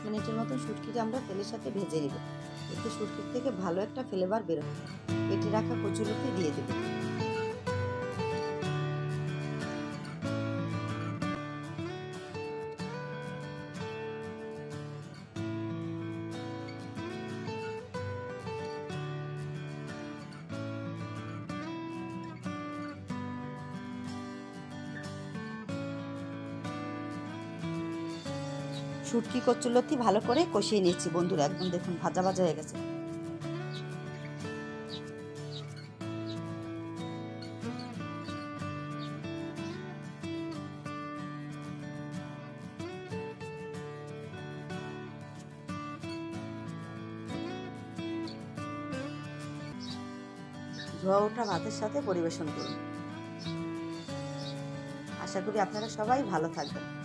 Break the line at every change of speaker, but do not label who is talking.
মিনিটের মতো শুটকিটা আমরা তেলের সাথে ভেজে নেব। এতে শুটকির থেকে ভালো একটা ফ্লেভার বের হবে। কেটে রাখা কচুলতি দিয়ে দেব। শুটকি কচুলতি ভালো করে কষিয়ে নিচ্ছি বন্ধুরা, একদম দেখুন ভাজা ভাজা হয়ে গেছে। ধোয়া ওঠা ভাতের সাথে পরিবেশন করুন। আশা করি আপনারা সবাই ভালো থাকবেন।